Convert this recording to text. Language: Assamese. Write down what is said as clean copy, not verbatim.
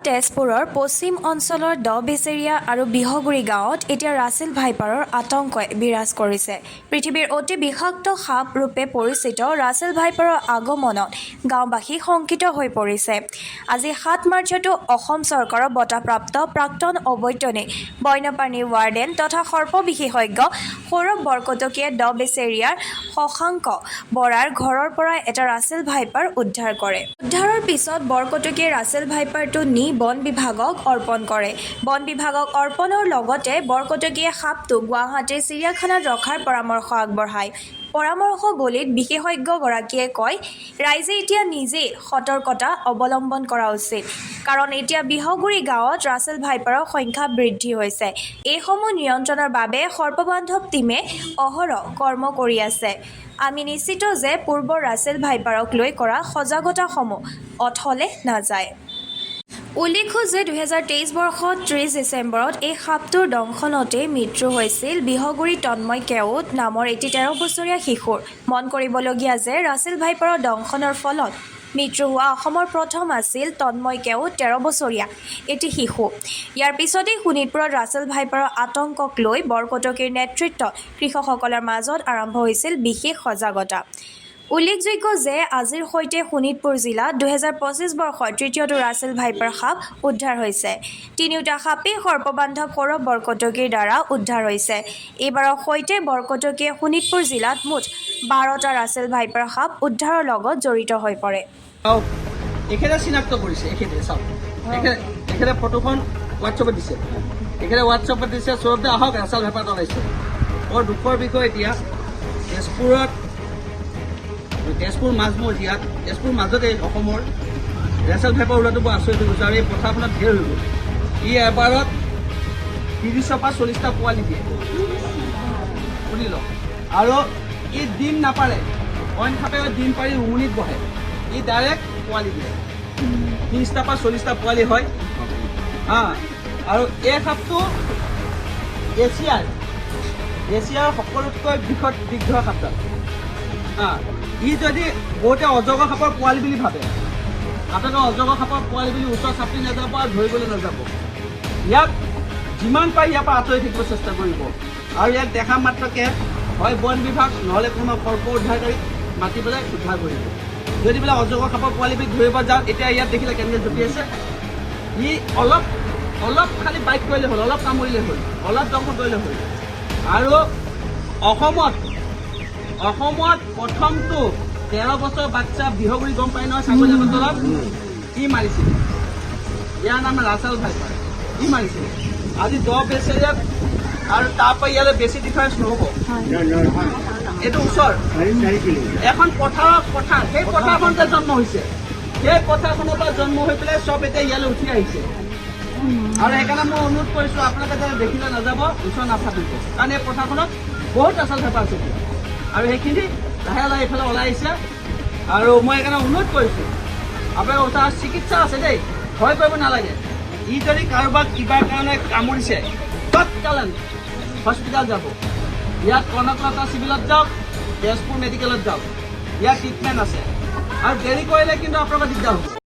তেজপুৰৰ পশ্চিম অঞ্চলৰ দ বেচেৰিয়া আৰু বিহগুৰি গাঁৱত এতিয়া ৰাছেল ভাইপাৰৰ আতংকই বিৰাজ কৰিছে। পৃথিৱীৰ অতি বিষাক্ত সাপ ৰূপে পৰিচিত ৰাছেল ভাইপাৰৰ আগমনত গাঁওবাসী শংকিত হৈ পৰিছে। আজি ৭ মাৰ্চতো অসম চৰকাৰৰ বঁটাপ্ৰাপ্ত প্ৰাক্তন অবৈতনিক বন্যপ্ৰাণী ৱাৰ্ডেন তথা সৰ্প বিশেষজ্ঞ সৌৰভ বৰকটকীয়ে দ বেচেৰিয়াৰ শশাংক বৰাৰ ঘৰৰ পৰা এটা ৰাছেল ভাইপাৰ উদ্ধাৰ কৰে। উদ্ধাৰৰ পিছত বৰকটকীয়ে ৰাছেল ভাইপাৰটো নি বন বিভাগক অৰ্পণ কৰে। বন বিভাগক অৰ্পণৰ লগতে বৰকটকীয়ে সাপটো গুৱাহাটীৰ চিৰিয়াখানাত ৰখাৰ পৰামৰ্শ আগবঢ়ায়। পৰামৰ্শৱলীত বিশেষজ্ঞগৰাকীয়ে কয়, ৰাইজে এতিয়া নিজেই সতৰ্কতা অৱলম্বন কৰা উচিত। কাৰণ এতিয়া বিহগুৰি গাঁৱত ৰাছেল ভাইপাৰৰ সংখ্যা বৃদ্ধি হৈছে। এইসমূহ নিয়ন্ত্ৰণৰ বাবে সৰ্পবান্ধৱ টীমে অহৰহ কৰ্ম কৰি আছে। আমি নিশ্চিত যে পূৰ্বৰ ৰাছেল ভাইপাৰক লৈ কৰা সজাগতাসমূহ অথলে নাযায়। উল্লেখ্য যে ২০২৩ বৰ্ষত ৩০ ডিচেম্বৰত এই সাপটোৰ দংশনতেই মৃত্যু হৈছিল বিহগুৰি তন্ময় কেওট নামৰ এটি ১৩ বছৰীয়া শিশুৰ। মন কৰিবলগীয়া যে ৰাছেল ভাইপাৰৰ দংশনৰ ফলত মৃত্যু হোৱা অসমৰ প্ৰথম আছিল তন্ময় কেওট ১৩ বছৰীয়া এটি শিশু। ইয়াৰ পিছতেই শোণিতপুৰত ৰাছেল ভাইপাৰৰ আতংকক লৈ বৰকটকীৰ নেতৃত্বত কৃষকসকলৰ মাজত আৰম্ভ হৈছিল বিশেষ সজাগতা। উল্লেখযোগ্য যে আজিৰ সৈতে শোণিতপুৰ জিলাত ২০২৫ বৰ্ষৰ তৃতীয়টো ৰাছেল ভাইপাৰ সাপ উদ্ধাৰ হৈছে। তিনিওটা সাপেই সৰ্পবান্ধৱ সৌৰভ বৰকটকীৰ দ্বাৰা উদ্ধাৰ হৈছে। এইবাৰৰ সৈতে বৰকটকীয়ে শোণিতপুৰ জিলাত মুঠ ১২টা ৰাছেল ভাইপাৰ সাপ উদ্ধাৰৰ লগত জড়িত হৈ পৰে। এখানে চিনাক্ত কৰিছে এখানে ফটোখন হোৱাটছএপত দিছে সৌৰভ দা আহক ৰাছেল ভাইপাৰ ওলাইছে। বৰ দুখৰ বিষয় এতিয়া তেজপুৰ মাজমজিয়াত তেজপুৰ মাজতে অসমৰ ৰাছেল ভাইপাৰ ওলোৱাটো বৰ আচৰিত হৈ গৈছে আৰু এই পথাৰখনত ঢেৰ হৈ গ'ল। ই এবাৰত ৩০ৰ পৰা ৪০টা পোৱালি দিয়ে শুনি লওক। আৰু ই ডিম নাপাৰে, অইন সাপে ডিম পাৰি উমনিত বহে, ই ডাইৰেক্ট পোৱালি দিয়ে। ৩০টাৰ পৰা ৪০টা পোৱালি হয়। আৰু এই সাপটো এছিয়াৰ সকলোতকৈ দীৰ্ঘ সাপডাল। ই যদি বহুতে অজগৰ সাপৰ পোৱালি বুলি ভাবে, আপোনালোকে অজগৰ সাপৰ পোৱালি বুলি ওচৰত চাপি নাযাব আৰু ধৰিবলৈ নাযাব। ইয়াক যিমান পাৰে ইয়াৰ পৰা আঁতৰি থাকিব চেষ্টা কৰিব। আৰু ইয়াক দেখা মাত্ৰকে হয় বন বিভাগ নহ'লে কোনো সৰ্প উদ্ধাৰকাৰীক মাতি পেলাই উদ্ধাৰ কৰিব। যদি বোলে অজগৰ সাপৰ পোৱালি বুলি ধৰিব যাওঁ, এতিয়া ইয়াত দেখিলে কেনেকৈ জঁপি আছে। ই অলপ খালি বাইট কৰিলে হ'ল, অলপ কামুৰিলে হ'ল, অলপ দংশন কৰিলে হ'ল। আৰু অসমত প্ৰথমটো ১৩ বছৰ বাচ্চা বিহগুৰি গম পাই নহয় ছাগলী তলত ই মাৰিছিল। ইয়াৰ নাম ৰাছেল ভাইপাৰ। ই মাৰিছিল। আজি দ বেচেৰিয়াত আৰু তাৰ পৰা ইয়ালৈ বেছি ডিফাৰেঞ্চ নহ'ব। এইটো ওচৰ এখন পথাৰ সেই পথাৰখনতে জন্ম হৈছে। সেই পথাৰখনৰ পৰা জন্ম হৈ পেলাই চব এতিয়া ইয়ালৈ উঠি আহিছে। আৰু সেইকাৰণে মই অনুৰোধ কৰিছোঁ আপোনালোকে যাতে দেখিলে নাযাব, ওচৰ নাথাকিব। কাৰণ এই পথাৰখনত বহুত ৰাছেল ভাইপাৰ আছে আৰু সেইখিনি লাহে লাহে এইফালে ওলাই আহিছে। আৰু মই সেইকাৰণে অনুৰোধ কৰিছোঁ আপোনালোকৰ ওচৰত চিকিৎসা আছে দেই, ভয় কৰিব নালাগে। ই যদি কাৰোবাক কিবাৰ কাৰণে কামুৰিছে তৎকালীন হস্পিটেল যাব। ইয়াত কনকলতা চিভিলত যাওক, তেজপুৰ মেডিকেলত যাওক, ইয়াত ট্ৰিটমেণ্ট আছে। আৰু দেৰি কৰিলে কিন্তু আপোনালোকৰ দিগদাৰ হ'ব।